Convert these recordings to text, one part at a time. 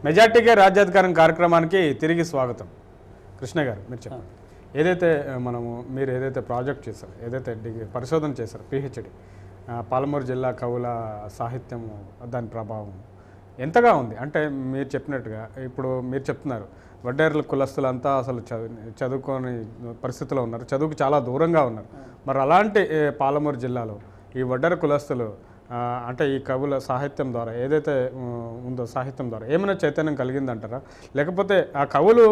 మెజార్టీకే రాజ్యాధికారం కార్యక్రమానికి తిరిగి స్వాగతం. కృష్ణ గారు, మీరు చెప్పండి. ఏదైతే మీరు ఏదైతే ప్రాజెక్ట్ చేశారు, ఏదైతే పరిశోధన చేశారు, పిహెచ్డి, పాలమూరు జిల్లా కవుల సాహిత్యం దాని ప్రభావం ఎంతగా ఉంది అంటే మీరు చెప్పినట్టుగా ఇప్పుడు మీరు చెప్తున్నారు వడ్డేర్ల కులస్తులంతా అసలు చదువుకోని పరిస్థితిలో ఉన్నారు, చదువుకు చాలా దూరంగా ఉన్నారు. మరి అలాంటి పాలమూరు జిల్లాలో ఈ వడ్డేర కులస్తులు అంటే ఈ కవుల సాహిత్యం ద్వారా ఏదైతే ఉందో సాహిత్యం ద్వారా ఏమైనా చైతన్యం కలిగిందంటారా, లేకపోతే ఆ కవులు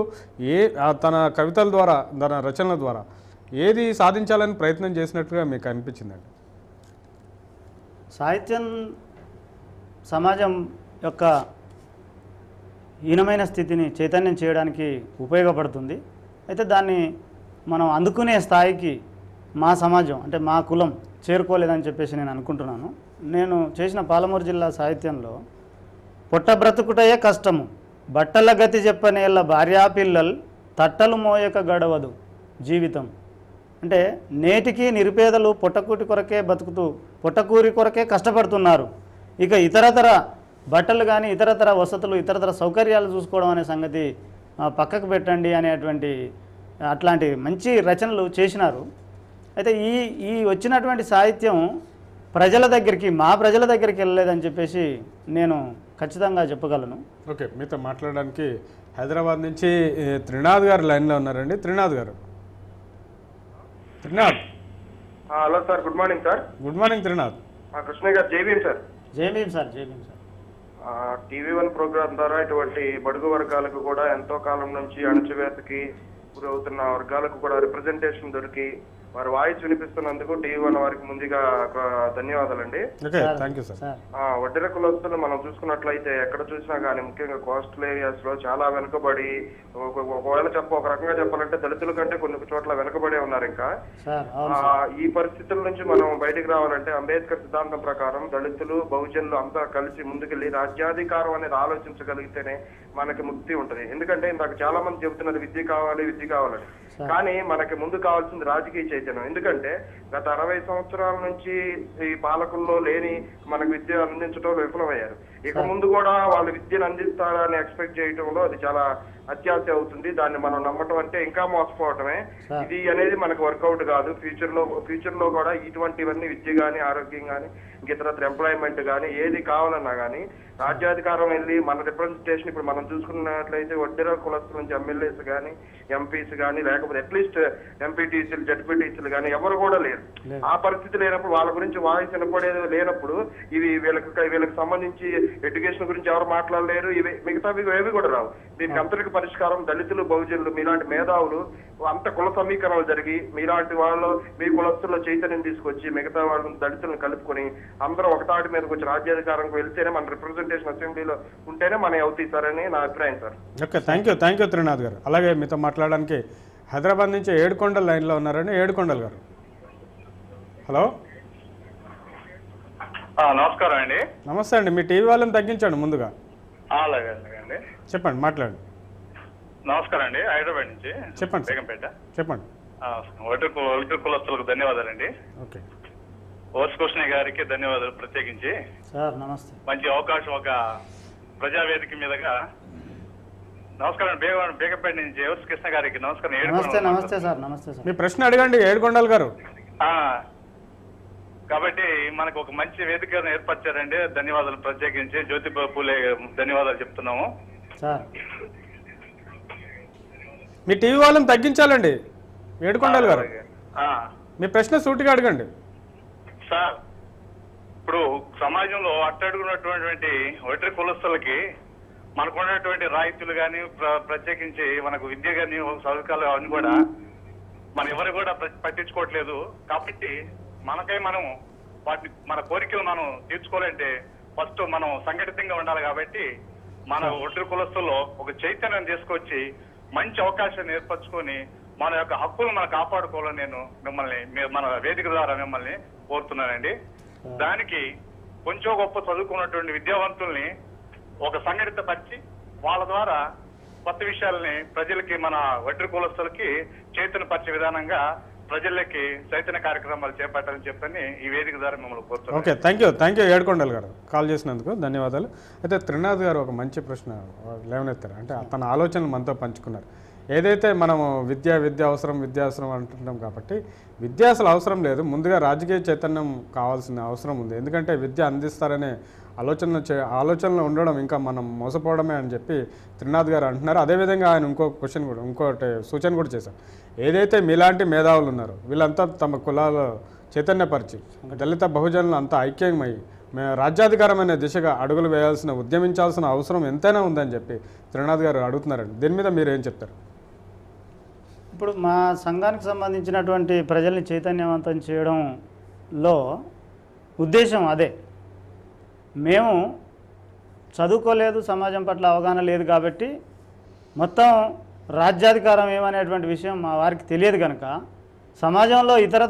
తన కవితల ద్వారా తన రచనల ద్వారా ఏది సాధించాలని ప్రయత్నం చేసినట్టుగా మీకు అనిపించిందండి? సాహిత్యం సమాజం యొక్క హీనమైన స్థితిని చైతన్యం చేయడానికి ఉపయోగపడుతుంది. అయితే దాన్ని మనం అందుకునే స్థాయికి మా సమాజం అంటే మా కులం చేరుకోలేదని చెప్పేసి నేను అనుకుంటున్నాను. నేను చేసిన పాలమూరు జిల్లా సాహిత్యంలో పొట్ట బ్రతుకుటయే కష్టము, బట్టల గతి చెప్పనేళ్ళ భార్యాపిల్లలు తట్టలు మోయక గడవదు జీవితం. అంటే నేటికి నిరుపేదలు పొట్టకూటి కొరకే బతుకుతూ పొట్టకూరి కొరకే కష్టపడుతున్నారు. ఇక ఇతరతర బట్టలు కానీ ఇతరతర వసతులు ఇతరతర సౌకర్యాలు చూసుకోవడం అనే సంగతి పక్కకు పెట్టండి అనేటువంటి అట్లాంటి మంచి రచనలు చేసినారు. అయితే ఈ వచ్చినటువంటి సాహిత్యం ప్రజల దగ్గరికి మా ప్రజల దగ్గరికి వెళ్ళలేదని చెప్పేసి నేను ఖచ్చితంగా చెప్పగలను. ఓకే, మీతో మాట్లాడడానికి హైదరాబాద్ నుంచి త్రినాథ్ గారు లైన్లో ఉన్నారండి. త్రినాథ్ గారు. Trinath. Hello sir, good morning sir. Good morning Trinath. Krishna గారు, జై భీమ్ సార్. జై భీమ్ సార్. జై భీమ్ సార్. TV1 ప్రోగ్రామ్ ద్వారా ఇటువంటి బడుగు వర్గాలకు కూడా ఎంతో కాలం నుంచి అణచివేతకి గురవుతున్న వర్గాలకు కూడా రిప్రజెంటేషన్ దొరికి వారి వాయిస్ వినిపిస్తున్నందుకు TV1 వారికి ముందుగా ధన్యవాదాలండి. వడ్డెర కులస్తులు మనం చూసుకున్నట్లయితే ఎక్కడ చూసినా కానీ ముఖ్యంగా కోస్టల్ ఏరియాస్ లో చాలా వెనుకబడి, ఒకవేళ ఒక రకంగా చెప్పాలంటే దళితుల కంటే కొన్ని చోట్ల వెనుకబడే ఉన్నారు. ఇంకా ఈ పరిస్థితుల నుంచి మనం బయటికి రావాలంటే అంబేద్కర్ సిద్ధాంతం ప్రకారం దళితులు బహుజనులు అంతా కలిసి ముందుకెళ్లి రాజ్యాధికారం అనేది ఆలోచించగలిగితేనే మనకి ముక్తి ఉంటది. ఎందుకంటే ఇందాక చాలా మంది చెబుతున్నారు విద్య కావాలి కావాలని, కానీ మనకి ముందు కావాల్సింది రాజకీయ చైతన్యం. ఎందుకంటే గత 60 సంవత్సరాల నుంచి ఈ పాలకుల్లో లేని మనకు విద్య అందించడంలో విఫలమయ్యారు. ఇక ముందు కూడా వాళ్ళు విద్యను అందిస్తారని ఎక్స్పెక్ట్ చేయడంలో అది చాలా అత్యాశ అవుతుంది. దాన్ని మనం నమ్మటం అంటే ఇంకా మోసపోవటమే. ఇది అనేది మనకు వర్కౌట్ కాదు. ఫ్యూచర్ లో కూడా ఇటువంటివన్నీ విద్య కానీ ఆరోగ్యం కానీ ఇతరత్ర ఎంప్లాయ్మెంట్ కానీ ఏది కావాలన్నా కానీ రాజ్యాధికారం వెళ్ళి మన రిప్రజెంటేషన్ ఇప్పుడు మనం చూసుకున్నట్లయితే వడ్డెర కులస్తుల నుంచి ఎమ్మెల్యేస్ కానీ ఎంపీస్ కానీ లేకపోతే అట్లీస్ట్ ఎంపీటీసీలు జడ్పీటీసీలు కానీ ఎవరు కూడా లేరు. ఆ పరిస్థితి లేనప్పుడు వాళ్ళ గురించి వాయిస్ వినపడేది లేనప్పుడు ఇవి వీళ్ళకి సంబంధించి ఎడ్యుకేషన్ గురించి ఎవరు మాట్లాడలేరు. ఇవి మిగతావి ఏవి కూడా రావు. దీనికి అంతరిక పరిష్కారం దళితులు బహుజనులు మీలాంటి మేధావులు అంత కుల సమీకరణలు జరిగి మీలాంటి వాళ్ళు మీ కులస్తుల్లో చైతన్యం తీసుకొచ్చి మిగతా వాళ్ళు దళితులను కలుపుకొని అందరూ ఒకటాటి మీదకి వచ్చి రాజ్యాధికారంకి వెళ్తేనే మన రిప్రజెంటేషన్ అసెంబ్లీలో ఉంటేనే మన అవుతాయి సార్ అని నా అభిప్రాయం sir. Okay, thank you Trinath గారు. అలాగే మీతో మాట్లాడడానికి హైదరాబాద్ నుంచి ఏడుకొండల లైన్లో ఉన్నారండి. ఏడుకొండల గారు. హలో, నమస్కారం అండి. నమస్తే అండి. మీ టీవీ వాళ్ళని తగ్గించండి ముందుగా. అలాగే చెప్పండి, మాట్లాడండి. నమస్కారం అండి, హైదరాబాద్ నుంచి. చెప్పండి, బేగంపేట. చెప్పండి. వడ్డెర కులస్తులకు ధన్యవాదాలండి. ఓకే, కృష్ణ గారికి ధన్యవాదాలు ప్రత్యేకించి. నమస్తే. మంచి అవకాశం ఒక ప్రజావేదిక మీదగా. నమస్కారం బేగంపేట నుంచి కృష్ణ గారికి నమస్కారం. నమస్తే సార్. నమస్తే సార్. మీ ప్రశ్న అడగండి ఏడుకొండల గారు. కాబట్టి మనకు ఒక మంచి వేదికను ఏర్పరిచారండి. ధన్యవాదాలు ప్రత్యేకించి జ్యోతిబా పూలే ధన్యవాదాలు చెప్తున్నాము సార్. మీ టీవీ వాళ్ళని తగ్గించాలండి ఏడుకొండల గారు. మీ ప్రశ్న సూటిగా అడగండి సార్. ఇప్పుడు సమాజంలో అట్టడుగున్నటువంటి వడ్డెర కులస్తులకి మనకున్నటువంటి రాయితీలు కానీ ప్రత్యేకించి మనకు విద్య కానీ సౌకర్యాలు అవన్నీ కూడా మనం ఎవరు కూడా పట్టించుకోవట్లేదు. కాబట్టి మనం మన కోరికలు మనం తీర్చుకోవాలంటే ఫస్ట్ మనం సంఘటితంగా ఉండాలి. కాబట్టి మన వడ్డెర కులస్తుల్లో ఒక చైతన్యం తీసుకొచ్చి మంచి అవకాశాన్ని ఏర్పరచుకొని మన యొక్క హక్కులు మనం కాపాడుకోవాలని నేను మిమ్మల్ని మన వేదిక ద్వారా మిమ్మల్ని కోరుతున్నానండి. దానికి కొంచెం గొప్ప చదువుకున్నటువంటి విద్యావంతుల్ని ఒక సంఘటిత పరిచి వాళ్ళ ద్వారా కొత్త విషయాలని ప్రజలకి మన వడ్డెర కులస్తులకి చైతన్యపరిచే విధానంగా ప్రజలకి చైతన్య కార్యక్రమాలు చేపట్టాలని చెప్పని ఈ వేదిక ద్వారా మిమ్మల్ని కోరుతున్నాను. ఓకే, థ్యాంక్ యూ ఏడుకొండలు గారు కాల్ చేసినందుకు ధన్యవాదాలు. అయితే త్రినాథ్ గారు ఒక మంచి ప్రశ్న లేవనెత్తారు, అంటే తన ఆలోచనలు మనతో పంచుకున్నారు. ఏదైతే మనము విద్య అవసరం అంటున్నాం కాబట్టి విద్య అసలు అవసరం లేదు, ముందుగా రాజకీయ చైతన్యం కావాల్సిన అవసరం ఉంది. ఎందుకంటే విద్య అందిస్తారనే ఆలోచనలు ఉండడం ఇంకా మనం మోసపోవడమే అని చెప్పి త్రినాథ్ గారు అంటున్నారు. అదేవిధంగా ఆయన ఇంకోటి సూచన కూడా చేశారు. ఏదైతే మీలాంటి మేధావులు ఉన్నారో వీళ్ళంతా తమ కులాలు చైతన్యపరిచి దళిత బహుజనులు అంతా ఐక్యమై రాజ్యాధికారం అనే దిశగా అడుగులు వేయాల్సిన ఉద్యమించాల్సిన అవసరం ఎంతైనా ఉందని చెప్పి త్రినాథ్ గారు అడుగుతున్నారండి. దీని మీద మీరు ఏం చెప్తారు? ఇప్పుడు మా సంఘానికి సంబంధించినటువంటి ప్రజల్ని చైతన్యవంతం చేయడంలో ఉద్దేశం అదే. మేము చదువుకోలేదు, సమాజం పట్ల అవగాహన లేదు కాబట్టి మొత్తం రాజ్యాధికారం ఏమనేటువంటి విషయం మా వారికి తెలియదు కనుక సమాజంలో ఇతర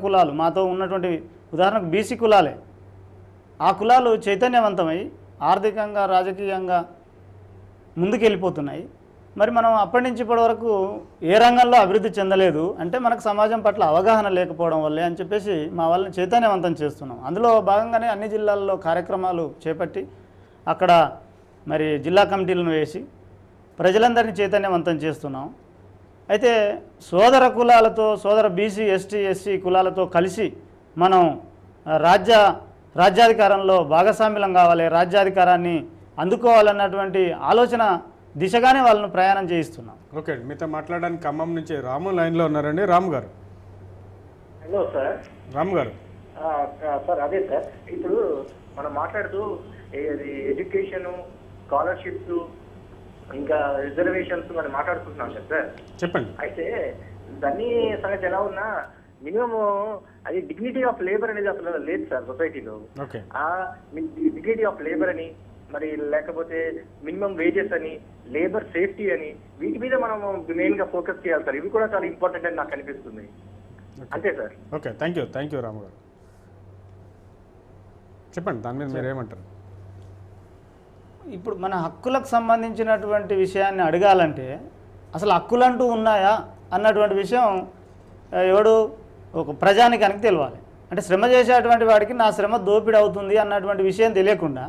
కులాలు మాతో ఉన్నటువంటి ఉదాహరణకు బీసీ కులాలే, ఆ కులాలు చైతన్యవంతమై ఆర్థికంగా రాజకీయంగా ముందుకెళ్ళిపోతున్నాయి. మరి మనం అప్పటి నుంచి ఇప్పటి వరకు ఏ రంగంలో అభివృద్ధి చెందలేదు అంటే మనకు సమాజం పట్ల అవగాహన లేకపోవడం వల్లే అని చెప్పేసి మా వాళ్ళని చైతన్యవంతం చేస్తున్నాం. అందులో భాగంగానే అన్ని జిల్లాల్లో కార్యక్రమాలు చేపట్టి అక్కడ మరి జిల్లా కమిటీలను వేసి ప్రజలందరినీ చైతన్యవంతం చేస్తున్నాం. అయితే సోదర బీసీ ఎస్సీ కులాలతో కలిసి మనం రాజ్యాధికారంలో భాగస్వామ్యం కావాలి, రాజ్యాధికారాన్ని అందుకోవాలన్నటువంటి ఆలోచన దిశగానే వాళ్ళను ప్రయాణం చేయిస్తున్నాం. ఓకే, మీతో మాట్లాడడానికి ఖమ్మం నుంచి రాము లైన్లో ఉన్నారండి. రాము గారు. Hello sir. రాము గారు సార్ అదే సార్, ఇప్పుడు మనం మాట్లాడుతూ ఎడ్యుకేషన్, స్కాలర్షిప్స్, ఇంకా రిజర్వేషన్స్ మనం మాట్లాడుకుంటున్నాం కదా సార్. చెప్పండి. అయితే దాన్ని సంగతి ఎలా ఉన్నా మినిమం అది డిగ్నిటీ ఆఫ్ లేబర్ అనేది అసలు లేదు సార్ సొసైటీలో. ఆ డిగ్నిటీ ఆఫ్ లేబర్ అని, మరి లేకపోతే మినిమం వేజెస్ అని, లేబర్ సేఫ్టీ అని, వీటి మీద మనం మెయిన్ గా ఫోకస్ చేయాలి సార్. ఇవి కూడా చాలా ఇంపార్టెంట్ అని నాకు అనిపిస్తుంది. అంతే సార్. ఓకే, థ్యాంక్ యూ రాము గారు. చెప్పండి, దాని మీద మీరు ఏమంటారు? ఇప్పుడు మన హక్కులకు సంబంధించినటువంటి విషయాన్ని అడగాలంటే అసలు హక్కులంటూ ఉన్నాయా అన్నటువంటి విషయం ఒక ప్రజానికానికి తెలియాలి. అంటే శ్రమ చేసేటువంటి వాడికి నా శ్రమ దోపిడీ అవుతుంది అన్నటువంటి విషయం తెలియకుండా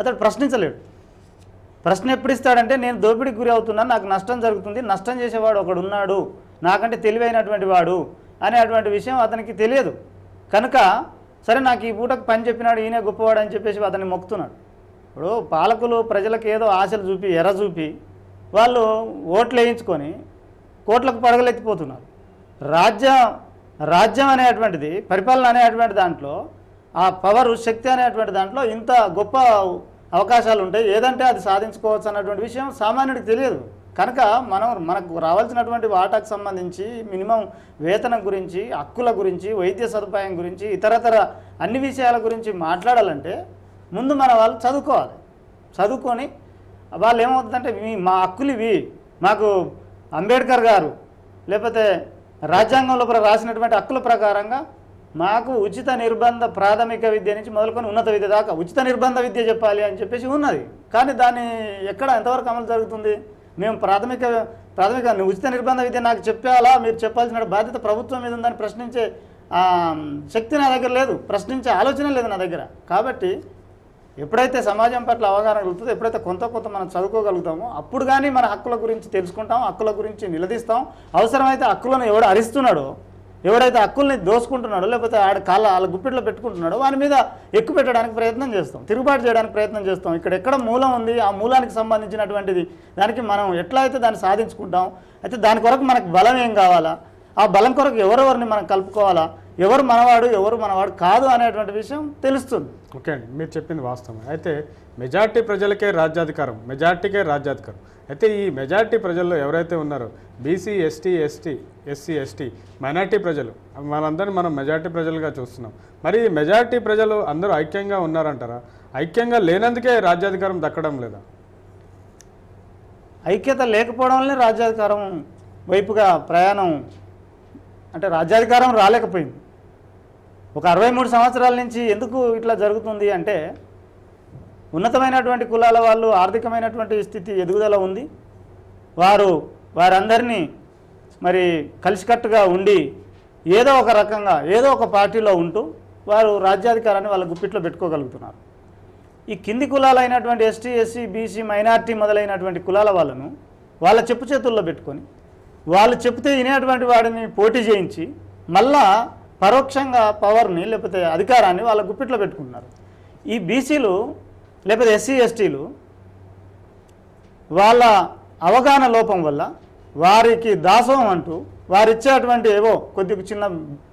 అతడు ప్రశ్నించలేడు. ప్రశ్న ఎప్పుడు ఇస్తాడంటే నేను దోపిడీకి గురి అవుతున్నాను, నాకు నష్టం జరుగుతుంది, నష్టం చేసేవాడు ఒకడు ఉన్నాడు నాకంటే తెలివైనటువంటి వాడు అనేటువంటి విషయం అతనికి తెలియదు కనుక సరే నాకు ఈ పూటకు పని చెప్పినాడు ఈయనే గొప్పవాడు అని చెప్పేసి అతన్ని మొక్కుతున్నాడు. ఇప్పుడు పాలకులు ప్రజలకు ఏదో ఆశలు చూపి ఎర్ర చూపి వాళ్ళు ఓట్లు వేయించుకొని కోట్లకు పడగలెత్తిపోతున్నారు. రాజ్యం అనేటువంటిది, పరిపాలన అనేటువంటి దాంట్లో ఆ పవరు, శక్తి అనేటువంటి దాంట్లో ఇంత గొప్ప అవకాశాలు ఉంటాయి, ఏదంటే అది సాధించుకోవచ్చు అన్నటువంటి విషయం సామాన్యుడికి తెలియదు కనుక మనకు రావాల్సినటువంటి వాటాకు సంబంధించి మినిమం వేతనం గురించి, హక్కుల గురించి, వైద్య సదుపాయం గురించి, ఇతరతర అన్ని విషయాల గురించి మాట్లాడాలంటే ముందు మన వాళ్ళు చదువుకొని వాళ్ళు ఏమవుతుందంటే మా హక్కులు ఇవి, మాకు అంబేద్కర్ గారు లేకపోతే రాజ్యాంగంలో రాసినటువంటి హక్కుల ప్రకారంగా మాకు ఉచిత నిర్బంధ ప్రాథమిక విద్య నుంచి మొదలుకొని ఉన్నత విద్య దాకా ఉచిత నిర్బంధ విద్య చెప్పాలి అని చెప్పేసి ఉన్నది. కానీ దాన్ని ఎంతవరకు అమలు జరుగుతుంది? మేము ప్రాథమిక ఉచిత నిర్బంధ విద్య నాకు చెప్పాలా, మీరు చెప్పాల్సిన బాధ్యత ప్రభుత్వం మీద ఉందని ప్రశ్నించే శక్తి నా దగ్గర లేదు, ప్రశ్నించే ఆలోచన లేదు నా దగ్గర. కాబట్టి ఎప్పుడైతే సమాజం పట్ల అవగాహన కలుగుతుందో, ఎప్పుడైతే కొంత మనం చదువుకోగలుగుతామో అప్పుడు కానీ మన హక్కుల గురించి తెలుసుకుంటాం, హక్కుల గురించి నిలదీస్తాం. అవసరమైతే హక్కులను ఎవడు హరిస్తున్నాడో, ఎవడైతే హక్కుల్ని దోసుకుంటున్నాడో లేకపోతే వాళ్ళ గుప్పిట్లో పెట్టుకుంటున్నాడో వాని మీద ఎక్కువ పెట్టడానికి ప్రయత్నం చేస్తాం, తిరుగుబాటు చేయడానికి ప్రయత్నం చేస్తాం. ఎక్కడ మూలం ఉంది, ఆ మూలానికి సంబంధించినటువంటిది దానికి మనం ఎట్లా అయితే దాన్ని సాధించుకుంటాం, అయితే దాని కొరకు మనకు బలం ఏం కావాలా, ఆ బలం కొరకు ఎవరెవరిని మనం కలుపుకోవాలా, ఎవరు మనవాడు కాదు అనేటువంటి విషయం తెలుస్తుంది. ఓకే అండి, మీరు చెప్పింది వాస్తవం. అయితే మెజార్టీ ప్రజలకే రాజ్యాధికారం, మెజార్టీకే రాజ్యాధికారం. అయితే ఈ మెజార్టీ ప్రజల్లో ఎవరైతే ఉన్నారో బీసీ, ఎస్సీ, ఎస్టీ మైనార్టీ ప్రజలు, వాళ్ళందరినీ మనం మెజార్టీ ప్రజలుగా చూస్తున్నాం. మరి ఈ మెజార్టీ ప్రజలు అందరూ ఐక్యంగా ఉన్నారంటారా? ఐక్యంగా లేనందుకే రాజ్యాధికారం దక్కడం లేదా? ఐక్యత లేకపోవడం వల్లనే రాజ్యాధికారం వైపుగా ప్రయాణం, అంటే రాజ్యాధికారం రాలేకపోయింది. ఒక 63 సంవత్సరాల నుంచి ఎందుకు ఇట్లా జరుగుతుంది అంటే ఉన్నతమైనటువంటి కులాల వాళ్ళు ఆర్థికమైనటువంటి స్థితి ఎదుగుదల ఉంది, వారందరినీ మరి కలిసికట్టుగా ఉండి ఏదో ఒక రకంగా ఏదో ఒక పార్టీలో ఉంటూ వారు రాజ్యాధికారాన్ని వాళ్ళ గుప్పిట్లో పెట్టుకోగలుగుతున్నారు. ఈ కింది కులాలైనటువంటి ఎస్టీ, ఎస్సీ, బీసీ, మైనార్టీ మొదలైనటువంటి కులాల వాళ్ళను వాళ్ళ చెప్పు చేతుల్లో పెట్టుకొని వాళ్ళు చెప్తే వినేటువంటి వాడిని పోటీ చేయించి మళ్ళా పరోక్షంగా పవర్ని లేకపోతే అధికారాన్ని వాళ్ళ గుప్పిట్లో పెట్టుకుంటున్నారు. ఈ బీసీలు లేకపోతే ఎస్సీ, ఎస్టీలు వాళ్ళ అవగాహన లోపం వల్ల వారికి దాసోహం అంటూ వారిచ్చేటువంటి ఏవో కొద్దిగా చిన్న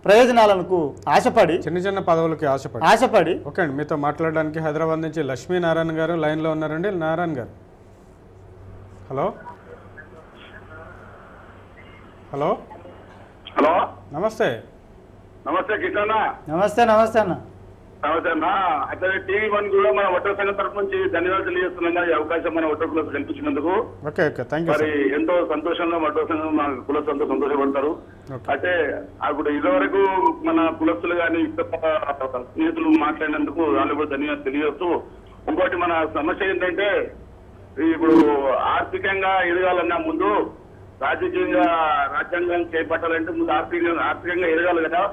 ప్రయోజనాలకు ఆశపడి చిన్న చిన్న పదవులకి ఆశపడి ఓకే అండి. మీతో మాట్లాడడానికి హైదరాబాద్ నుంచి లక్ష్మీనారాయణ గారు లైన్లో ఉన్నారండి. నారాయణ గారు, హలో హలో హలో, నమస్తే. నమస్తే కిషన్. నమస్తే నమస్తే అన్న. నమస్తే అన్న. అయితే TV1 కూడా మన ఒట్టర సంఘం తరఫు నుంచి ధన్యవాదాలు తెలియజేస్తున్నాం. ఈ అవకాశం మన ఒట్టర కులసు కల్పించినందుకు ఓకే ఓకే థ్యాంక్ యూ. మరి ఎంతో సంతోషంగా ఒట్టర సంఘం మన కులసు అంతా సంతోషపడతారు. అయితే అప్పుడు ఇదివరకు మన కులస్తులు కానీ స్నేహితులు మాట్లాడినందుకు వాళ్ళు కూడా ధన్యవాదాలు తెలియజేస్తూ, ఇంకోటి మన సమస్య ఏంటంటే ఇప్పుడు ఆర్థికంగా ఎదగాలన్నా ముందు రాజకీయంగా రాజ్యాంగం చేపట్టాలంటే ముందు ఆర్థికంగా ఎదగాలి కదా.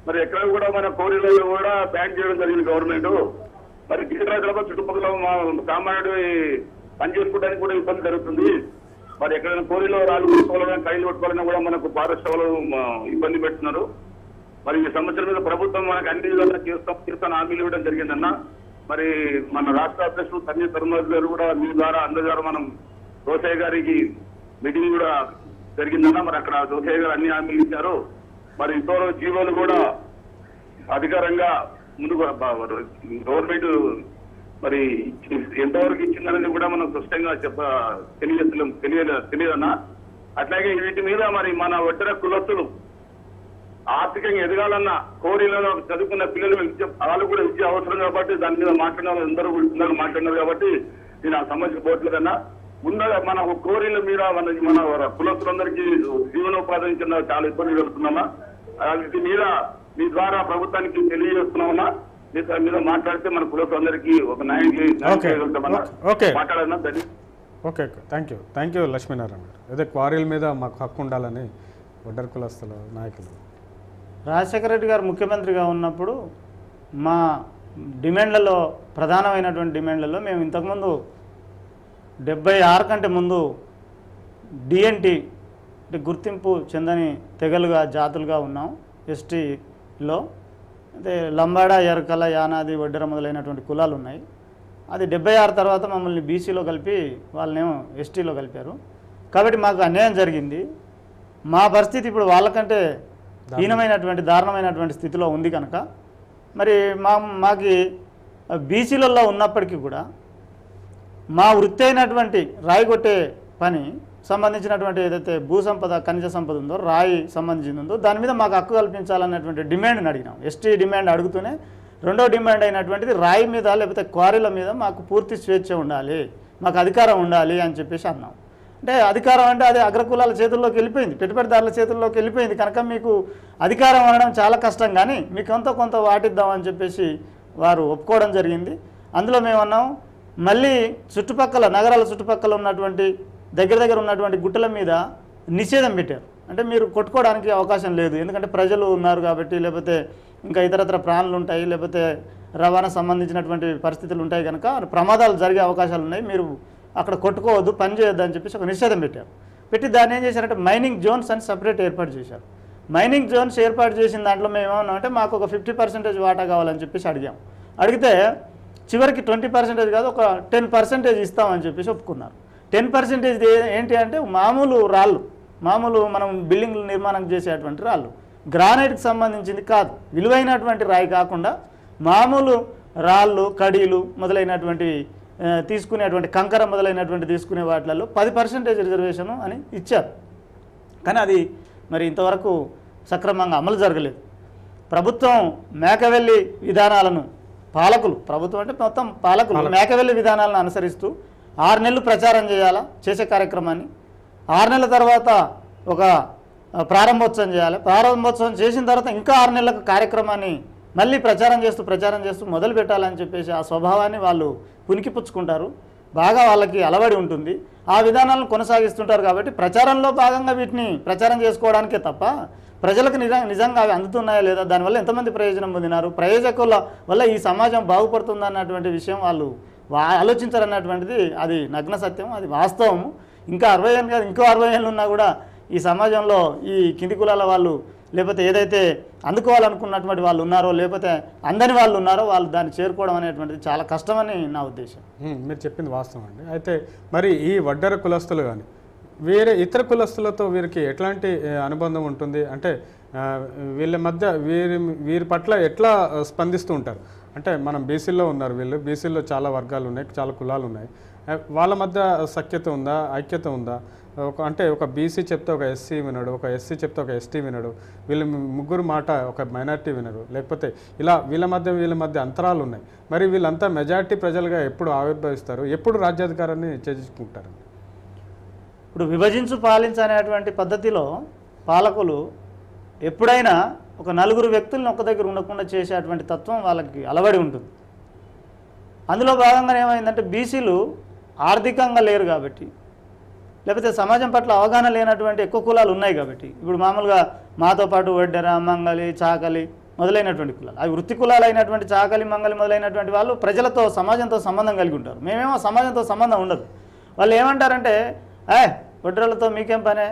మరి ఎక్కడ కూడా మన కోరిలలో కూడా బ్యాన్ చేయడం జరిగింది గవర్నమెంట్. మరి గిరిరాజులకు చుట్టుపక్కల సామాన్యుడు పని చేసుకోవడానికి కూడా ఇబ్బంది జరుగుతుంది. మరి ఎక్కడైనా కోరిలో రాళ్ళు కొట్టుకోవాలన్నా కైలు కొట్టుకోవాలన్నా కూడా మనకు ఫారెస్ట్ వాళ్ళు ఇబ్బంది పెడుతున్నారు. మరి ఈ సమస్యల మీద ప్రభుత్వం మనకు అన్ని విధాలుగా చేస్తాను హామీలు ఇవ్వడం జరిగిందన్న. మరి మన రాష్ట్ర అధ్యక్షుడు తన్ని ధర్మరాజు గారు కూడా మీ ద్వారా అందరి ద్వారా మనం రోసయ్య గారికి మీటింగ్ కూడా జరిగిందన్న. మరి అక్కడ రోసయ్య గారు అన్ని హామీలు ఇచ్చారు. మరి ఇతర జీవోలు కూడా అధికారంగా ముందు గవర్నమెంట్ మరి ఎంతవరకు ఇచ్చిందనేది కూడా మనం స్పష్టంగా తెలియదన్నా. అట్లాగే వీటి మీద మరి మన ఒట్టర కులస్తులు ఆర్థికంగా ఎదగాలన్నా కోరిలలో చదువుకున్న పిల్లలు వాళ్ళు కూడా విద్య అవసరం కాబట్టి దాని మీద మాట్లాడిన అందరూ మాట్లాడినారు కాబట్టి నేను ఆ సమస్య పోవట్లేదన్నా. ముందుగా మన కోరిల మీద మన కులస్తులందరికీ జీవనోపాధి కింద చాలా ఇబ్బంది పెడుతున్నామా. వీటి మీద మీ ద్వారా ప్రభుత్వానికి తెలియజేస్తున్నామన్నా. మీద మాట్లాడితే మన కులస్తులందరికీ ఒక న్యాయం మాట్లాడాలన్నా. ఓకే థ్యాంక్ యూ లక్ష్మీనారాయణ గారు. అదే క్వారీల మీద మాకు హక్కు ఉండాలని ఒడ్డర్ కులస్తుల నాయకులు. రాజశేఖర రెడ్డి గారు ముఖ్యమంత్రిగా ఉన్నప్పుడు మా డిమాండ్లలో ప్రధానమైనటువంటి డిమాండ్లలో మేము ఇంతకుముందు 76 కంటే ముందు డిఎన్టీ అంటే గుర్తింపు చెందని తెగలుగా జాతులుగా ఉన్నాం. ఎస్టీలో అంటే లంబాడ, ఎరకల, యానాది, వడ్డెర మొదలైనటువంటి కులాలు ఉన్నాయి. అది 76 తర్వాత మమ్మల్ని బీసీలో కలిపి వాళ్ళనేమో ఎస్టీలో కలిపారు. కాబట్టి మాకు అన్యాయం జరిగింది. మా పరిస్థితి ఇప్పుడు వాళ్ళకంటే హీనమైనటువంటి దారుణమైనటువంటి స్థితిలో ఉంది కనుక మరి మాకు బీసీలలో ఉన్నప్పటికీ కూడా మా వృత్తి అయినటువంటి రాయి కొట్టే పని సంబంధించినటువంటి ఏదైతే భూ సంపద, ఖనిజ సంపద ఉందో, రాయి సంబంధించింది ఉందో దాని మీద మాకు హక్కు కల్పించాలన్నటువంటి డిమాండ్ని అడిగినాం. ఎస్టీ డిమాండ్ అడుగుతూనే రెండో డిమాండ్ అయినటువంటిది రాయి మీద లేకపోతే క్వారీల మీద మాకు పూర్తి స్వేచ్ఛ ఉండాలి, మాకు అధికారం ఉండాలి అని చెప్పేసి అన్నాం. అంటే అధికారం అంటే అది అగ్రకులాల చేతుల్లోకి వెళ్ళిపోయింది, పెట్టుబడిదారుల చేతుల్లోకి వెళ్ళిపోయింది కనుక మీకు అధికారం అనడం చాలా కష్టం, కానీ మీకు కొంత వాటిద్దామని చెప్పేసి వారు ఒప్పుకోవడం జరిగింది. అందులో మేమన్నాం మళ్ళీ చుట్టుపక్కల నగరాల చుట్టుపక్కల ఉన్నటువంటి దగ్గర ఉన్నటువంటి గుట్టల మీద నిషేధం పెట్టారు. అంటే మీరు కొట్టుకోవడానికి అవకాశం లేదు, ఎందుకంటే ప్రజలు ఉన్నారు కాబట్టి, లేకపోతే ఇంకా ఇతరత్ర ప్రాణులు ఉంటాయి, లేకపోతే రవాణా సంబంధించినటువంటి పరిస్థితులు ఉంటాయి కనుక ప్రమాదాలు జరిగే అవకాశాలు ఉన్నాయి, మీరు అక్కడ కొట్టుకోవద్దు, పని చేయొద్దు అని చెప్పేసి ఒక నిషేధం పెట్టారు. పెట్టి దాన్ని ఏం చేశారంటే మైనింగ్ జోన్స్ అని సపరేట్ ఏర్పాటు చేశారు. మైనింగ్ జోన్స్ ఏర్పాటు చేసిన దాంట్లో మేము ఏమన్నామంటే మాకు ఒక 50% వాటా కావాలని చెప్పేసి అడిగాం. అడిగితే చివరికి 20% కాదు ఒక 10% ఇస్తామని చెప్పేసి ఒప్పుకున్నారు. 10% ఏంటి అంటే మామూలు రాళ్ళు, మామూలు మనం బిల్డింగ్లు నిర్మాణం చేసేటువంటి రాళ్ళు, గ్రానైట్కి సంబంధించింది కాదు, విలువైనటువంటి రాయి కాకుండా మామూలు రాళ్ళు, కడీలు మొదలైనటువంటి తీసుకునేటువంటి కంకర మొదలైనటువంటి తీసుకునే వాటిలలో 10% రిజర్వేషన్ అని ఇచ్చారు. కానీ అది మరి ఇంతవరకు సక్రమంగా అమలు జరగలేదు. ప్రభుత్వం మేకవెల్లి విధానాలను పాలకులు, ప్రభుత్వం అంటే మొత్తం పాలకులు మేకవెల్లి విధానాలను అనుసరిస్తూ 6 నెలలు ప్రచారం చేయాలా చేసే కార్యక్రమాన్ని, 6 నెలల తర్వాత ఒక ప్రారంభోత్సవం చేయాలి, ప్రారంభోత్సవం చేసిన తర్వాత ఇంకా 6 నెలలకు కార్యక్రమాన్ని మళ్ళీ ప్రచారం చేస్తూ మొదలు పెట్టాలని చెప్పేసి ఆ స్వభావాన్ని వాళ్ళు పునికిపుచ్చుకుంటారు. బాగా వాళ్ళకి అలవడి ఉంటుంది. ఆ విధానాలను కొనసాగిస్తుంటారు. కాబట్టి ప్రచారంలో భాగంగా వీటిని ప్రచారం చేసుకోవడానికే తప్ప ప్రజలకు నిజంగా అవి అందుతున్నాయా లేదా, దానివల్ల ఎంతమంది ప్రయోజనం పొందినారు, ప్రయోజకుల వల్ల ఈ సమాజం బాగుపడుతుందా అన్నటువంటి విషయం వాళ్ళు ఆలోచించారన్నటువంటిది అది నగ్న సత్యం, అది వాస్తవము. ఇంకా 60 ఏళ్ళు కాదు, ఇంకో 60 ఏళ్ళు ఉన్నా కూడా ఈ సమాజంలో ఈ కింది కులాల వాళ్ళు లేకపోతే ఏదైతే అందుకోవాలనుకున్నటువంటి వాళ్ళు ఉన్నారో లేకపోతే అందని వాళ్ళు ఉన్నారో వాళ్ళు దాన్ని చేరుకోవడం అనేటువంటిది చాలా కష్టమని నా ఉద్దేశం. మీరు చెప్పింది వాస్తవం అండి. అయితే మరి ఈ వడ్డెర కులస్తులు కానీ వేరే ఇతర కులస్తులతో వీరికి ఎట్లాంటి అనుబంధం ఉంటుంది అంటే వీళ్ళ మధ్య వీరి పట్ల ఎట్లా స్పందిస్తూ ఉంటారు? అంటే మనం బీసీల్లో ఉన్నారు, వీళ్ళు బీసీల్లో చాలా వర్గాలు ఉన్నాయి, చాలా కులాలు ఉన్నాయి, వాళ్ళ మధ్య సఖ్యత ఉందా, ఐక్యత ఉందా? అంటే ఒక బీసీ చెప్తే ఒక ఎస్సీ వినడు, ఒక ఎస్సీ చెప్తే ఒక ఎస్టీ వినడు, వీళ్ళు ముగ్గురు మాట ఒక మైనార్టీ వినరు, లేకపోతే ఇలా వీళ్ళ మధ్య అంతరాలు ఉన్నాయి. మరి వీళ్ళంతా మెజారిటీ ప్రజలుగా ఎప్పుడు ఆవిర్భవిస్తారు, ఎప్పుడు రాజ్యాధికారాన్ని చేజించుకుంటారు? ఇప్పుడు విభజించు పాలించు అనేటువంటి పద్ధతిలో పాలకులు ఎప్పుడైనా ఒక నలుగురు వ్యక్తులను ఒక్క దగ్గర ఉండకుండా చేసేటువంటి తత్వం వాళ్ళకి అలవడి ఉంటుంది. అందులో భాగంగా ఏమైందంటే బీసీలు ఆర్థికంగా లేరు కాబట్టి, లేకపోతే సమాజం పట్ల అవగాహన లేనటువంటి ఎక్కువ కులాలు ఉన్నాయి కాబట్టి, ఇప్పుడు మామూలుగా మాతో పాటు వడ్డెర, మంగలి, చాకలి మొదలైనటువంటి కులాలు, అవి వృత్తి కులాలు అయినటువంటి చాకలి, మంగలి మొదలైనటువంటి వాళ్ళు ప్రజలతో సమాజంతో సంబంధం కలిగి ఉంటారు. మేమేమో సమాజంతో సంబంధం ఉండదు. వాళ్ళు ఏమంటారంటే వడ్డెరలతో మీకేం పనే,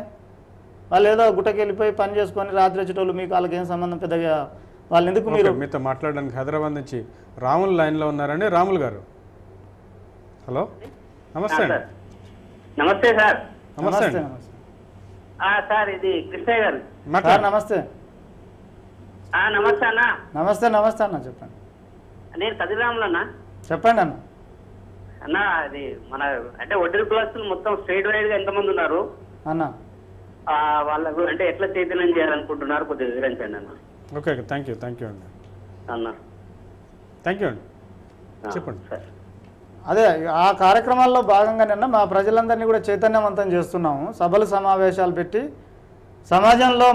వాళ్ళు ఏదో గుట్టకి వెళ్ళిపోయి పని చేసుకొని రాత్రి వచ్చేటోళ్ళు, మీకు వాళ్ళకేం సంబంధం పెద్దగా, వాళ్ళు ఎందుకు మీరు. మీతో మాట్లాడడానికి హైదరాబాద్ నుంచి రాములు లైన్లో ఉన్నారండి. రాములు గారు, హలో, నమస్తే అండి. నమస్తే సార్. నమస్తే అండి. సార్ ఇది కృష్ణయ్య గారు. సార్ నమస్తే. నమస్తే అన్న. నమస్తే నమస్తే అన్న, చెప్పండి. నేను కదిరాములు అన్న. చెప్పండి అన్న. అన్న అది మన అంటే వడ్డీ కులస్తులు మొత్తం స్టేట్ వైడ్ గా ఎంతమంది ఉన్నారు అన్న? వాళ్ళకు అంటే ఎట్లా చైతన్యం చేయాలనుకుంటున్నారు కొద్దిగా వివరించండి అన్న. ఓకే, థ్యాంక్ యూ అండి. అన్న థ్యాంక్ యూ అండి, చెప్పండి. అదే ఆ కార్యక్రమాల్లో భాగంగా నిన్న మా ప్రజలందరినీ కూడా చైతన్యవంతం చేస్తున్నాము. సభలు సమావేశాలు పెట్టి సమాజంలో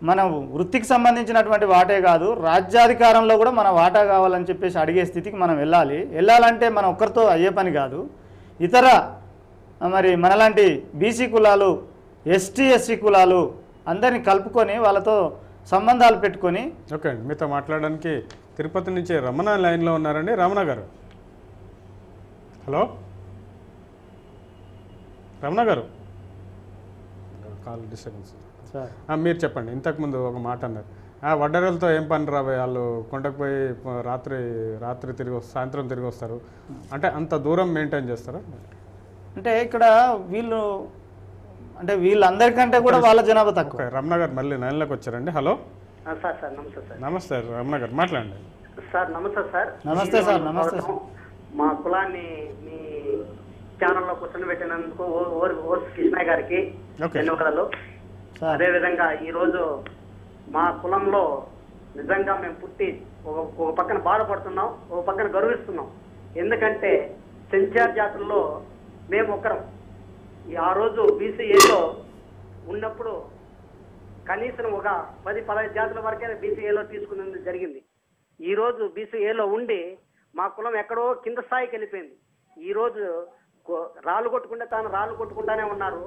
మన వృత్తికి సంబంధించినటువంటి వాటే కాదు, రాజ్యాధికారంలో కూడా మన వాటా కావాలని చెప్పేసి అడిగే స్థితికి మనం వెళ్ళాలంటే మనం ఒక్కరితో అయ్యే పని కాదు. ఇతర మరి మనలాంటి బీసీ కులాలు, ఎస్సీ కులాలు అందరినీ కలుపుకొని వాళ్ళతో సంబంధాలు పెట్టుకొని. ఓకే అండి, మీతో మాట్లాడడానికి తిరుపతి నుంచి రమణ లైన్లో ఉన్నారండి. రమణ గారు, హలో రమణ గారు, కాల్ డిస్టర్బెన్స్. మీరు చెప్పండి. ఇంతకుముందు ఒక మాట అన్నారు, వడ్డెరలతో ఏం పని రాబోయే, వాళ్ళు కొండకు పోయి రాత్రి సాయంత్రం తిరిగి వస్తారు అంటే అంత దూరం మెయింటైన్ చేస్తారా? అంటే ఇక్కడ వీళ్ళందరికంటే కూడా వాళ్ళ జనాభా తక్కువ. రమణ గారు మళ్ళీ లైన్లోకి వచ్చారండి. Hello sir. సార్ నమస్తే సార్. నమస్తే రమణ గారు, మాట్లాడండి. సార్ నమస్తే సార్. నమస్తే సార్. నమస్తే సార్. మా కులాన్ని మీ ఛానల్లో కూర్చొని పెట్టినందుకు కృష్ణయ్య గారికి ధన్యవాదాలు. అదే విధంగా ఈ రోజు మా కులంలో నిజంగా మేము పుట్టి ఒక పక్కన బాధపడుతున్నాం, ఒక పక్కన గర్విస్తున్నాం. ఎందుకంటే సెంచార్ జాతుల్లో మేము ఒకరం. ఆ రోజు బీసీఏలో ఉన్నప్పుడు కనీసం ఒక 10-15 జాతుల వరకే బీసీఏలో తీసుకునేది జరిగింది. ఈ రోజు బీసీఏలో ఉండి మా కులం ఎక్కడో కింద స్థాయికి వెళ్ళిపోయింది. ఈ రోజు రాళ్ళు కొట్టుకుంటానే ఉన్నారు,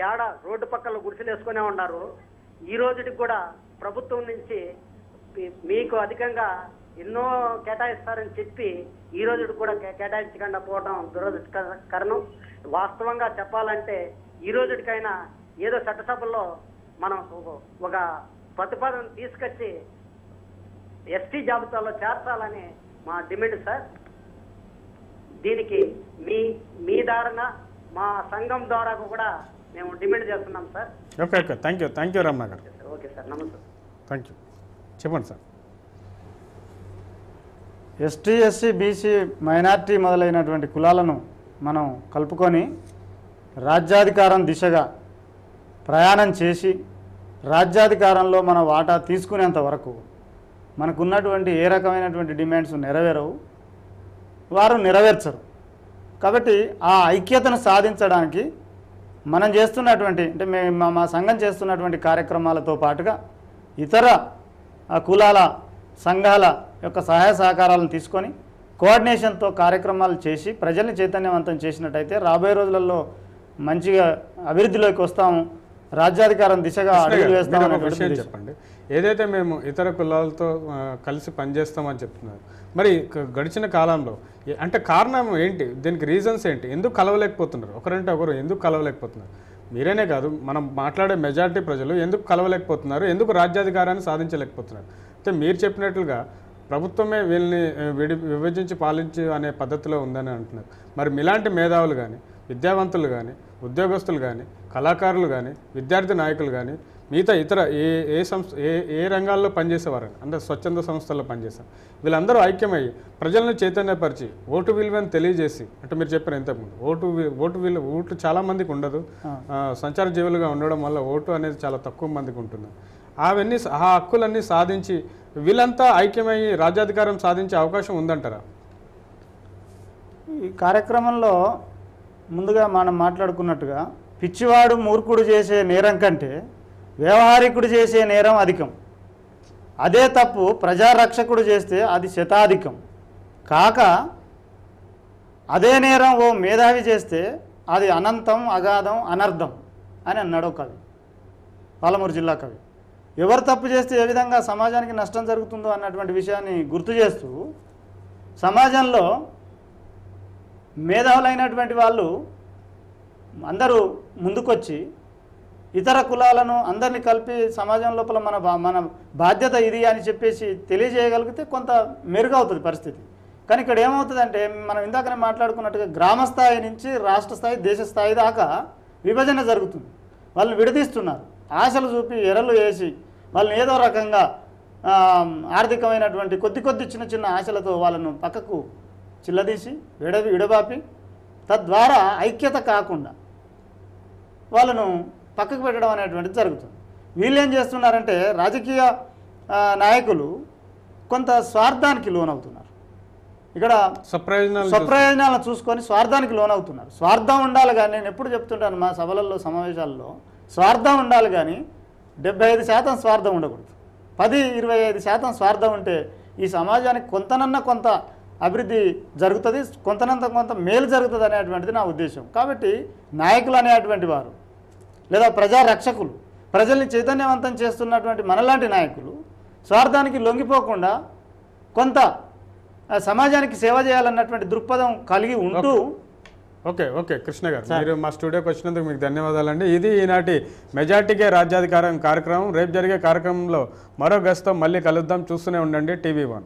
ఏడ రోడ్డు పక్కన గుడిసెలు వేసుకునే ఉన్నారు. ఈ రోజుకి కూడా ప్రభుత్వం నుంచి మీకు అధికంగా ఎన్నో కేటాయిస్తారని చెప్పి ఈ రోజు కూడా కేటాయించకుండా పోవడం దురదృష్టకరణం. వాస్తవంగా చెప్పాలంటే ఈ రోజుకైనా ఏదో చట్టసభల్లో మనం ఒక ప్రతిపాదన తీసుకొచ్చి ఎస్టీ జాబితాలో చేర్చాలని మా డిమాండ్ సార్. దీనికి మీ ద్వారా మా సంఘం ద్వారా కూడా మేము డిమాండ్ చేస్తున్నాం sir. Okay thank you Ramana గారు. ఓకే సార్, నమస్తే. థ్యాంక్ యూ, చెప్పండి sir. ST, SC, BC, minority మొదలైనటువంటి కులాలను మనం కలుపుకొని రాజ్యాధికారం దిశగా ప్రయాణం చేసి రాజ్యాధికారంలో మన వాటా తీసుకునేంత వరకు మనకున్నటువంటి ఏ రకమైనటువంటి డిమాండ్స్ నెరవేరవు, వారు నెరవేర్చరు. కాబట్టి ఆ ఐక్యతను సాధించడానికి మనం చేస్తున్నటువంటి అంటే మా సంఘం చేస్తున్నటువంటి కార్యక్రమాలతో పాటుగా ఇతర కులాల సంఘాల యొక్క సహాయ సహకారాలను తీసుకొని కోఆర్డినేషన్తో కార్యక్రమాలు చేసి ప్రజల్ని చైతన్యవంతం చేసినట్టయితే రాబోయే రోజులలో మంచిగా అభివృద్ధిలోకి వస్తాము, రాజ్యాధికారం దిశగా అడుగులు వేస్తామని విషయం చెప్పండి. ఏదైతే మేము ఇతర కులాలతో కలిసి పనిచేస్తామని చెప్తున్నారు, మరి గడిచిన కాలంలో అంటే కారణం ఏంటి, దీనికి రీజన్స్ ఏంటి, ఎందుకు కలవలేకపోతున్నారు, ఒకరంటే ఒకరు ఎందుకు కలవలేకపోతున్నారు? మీరేనే కాదు, మనం మాట్లాడే మెజారిటీ ప్రజలు ఎందుకు కలవలేకపోతున్నారు, ఎందుకు రాజ్యాధికారాన్ని సాధించలేకపోతున్నారు? అయితే మీరు చెప్పినట్లుగా ప్రభుత్వమే వీళ్ళని విభజించి పాలించి అనే పద్ధతిలో ఉందని అంటున్నారు. మరి మీలాంటి మేధావులు కానీ, విద్యావంతులు కానీ, ఉద్యోగస్తులు కానీ, కళాకారులు కానీ, విద్యార్థి నాయకులు కానీ, మిగతా ఇతర ఏ రంగాల్లో పనిచేసేవారు అంటే స్వచ్ఛంద సంస్థల్లో పనిచేస్తారు, వీళ్ళందరూ ఐక్యమయ్యి ప్రజలను చైతన్యపరిచి ఓటు విలువని తెలియజేసి, అంటే మీరు చెప్పారు ఇంతకుముందు ఓటు చాలా మందికి ఉండదు, సంచార జీవులుగా ఉండడం వల్ల ఓటు అనేది చాలా తక్కువ మందికి ఉంటుంది. ఆ హక్కులన్నీ సాధించి వీళ్ళంతా ఐక్యమయ్యి రాజ్యాధికారం సాధించే అవకాశం ఉందంటారా? ఈ కార్యక్రమంలో ముందుగా మనం మాట్లాడుకున్నట్టుగా పిచ్చివాడు మూర్ఖుడు చేసే నేరం కంటే వ్యవహారికుడు చేసే నేరం అధికం. అదే తప్పు ప్రజారక్షకుడు చేస్తే అది శతాధికం. కాక అదే నేరం ఓ మేధావి చేస్తే అది అనంతం, అగాధం, అనర్థం అని అన్నాడు కవి, పాలమూరు జిల్లా కవి. ఎవరు తప్పు చేస్తే ఏ విధంగా సమాజానికి నష్టం జరుగుతుందో అన్నటువంటి విషయాన్ని గుర్తు చేస్తూ, సమాజంలో మేధావులైనటువంటి వాళ్ళు అందరూ ముందుకొచ్చి ఇతర కులాలను అందరినీ కలిపి సమాజం లోపల మన బాధ్యత ఇది అని చెప్పేసి తెలియజేయగలిగితే కొంత మెరుగవుతుంది పరిస్థితి. కానీ ఇక్కడ ఏమవుతుందంటే, మనం ఇందాకనే మాట్లాడుకున్నట్టుగా గ్రామ స్థాయి నుంచి రాష్ట్ర స్థాయి, దేశ స్థాయి దాకా విభజన జరుగుతుంది. వాళ్ళని విడదీస్తున్నారు, ఆశలు చూపి ఎరలు వేసి వాళ్ళని ఏదో రకంగా ఆర్థికమైనటువంటి కొద్ది చిన్న చిన్న ఆశలతో వాళ్ళను పక్కకు చిల్లదీసి విడబాపి తద్వారా ఐక్యత కాకుండా వాళ్ళను పక్కకు పెట్టడం అనేటువంటిది జరుగుతుంది. వీళ్ళు ఏం చేస్తున్నారంటే, రాజకీయ నాయకులు కొంత స్వార్థానికి లోనవుతున్నారు. ఇక్కడ స్వప్రయోజనాలను చూసుకొని స్వార్థానికి లోనవుతున్నారు. స్వార్థం ఉండాలి కానీ, నేను ఎప్పుడు చెప్తుంటాను మా సభలలో సమావేశాల్లో, స్వార్థం ఉండాలి కానీ 75% స్వార్థం ఉండకూడదు. 10-25% స్వార్థం ఉంటే ఈ సమాజానికి కొంత అభివృద్ధి జరుగుతుంది, కొంత మేలు జరుగుతుంది అనేటువంటిది నా ఉద్దేశం. కాబట్టి నాయకులు అనేటువంటి వారు లేదా ప్రజారక్షకులు, ప్రజల్ని చైతన్యవంతం చేస్తున్నటువంటి మనలాంటి నాయకులు స్వార్థానికి లొంగిపోకుండా కొంత సమాజానికి సేవ చేయాలన్నటువంటి దృక్పథం కలిగి ఉంటూ. ఓకే కృష్ణ గారు, మీరు మా స్టూడియోకి వచ్చినందుకు మీకు ధన్యవాదాలండి. ఇది ఈనాటి మెజార్టీకే రాజ్యాధికారం కార్యక్రమం. రేపు జరిగే కార్యక్రమంలో మరో గెస్ట్తో మళ్ళీ కలుద్దాం. చూస్తూనే ఉండండి TV1.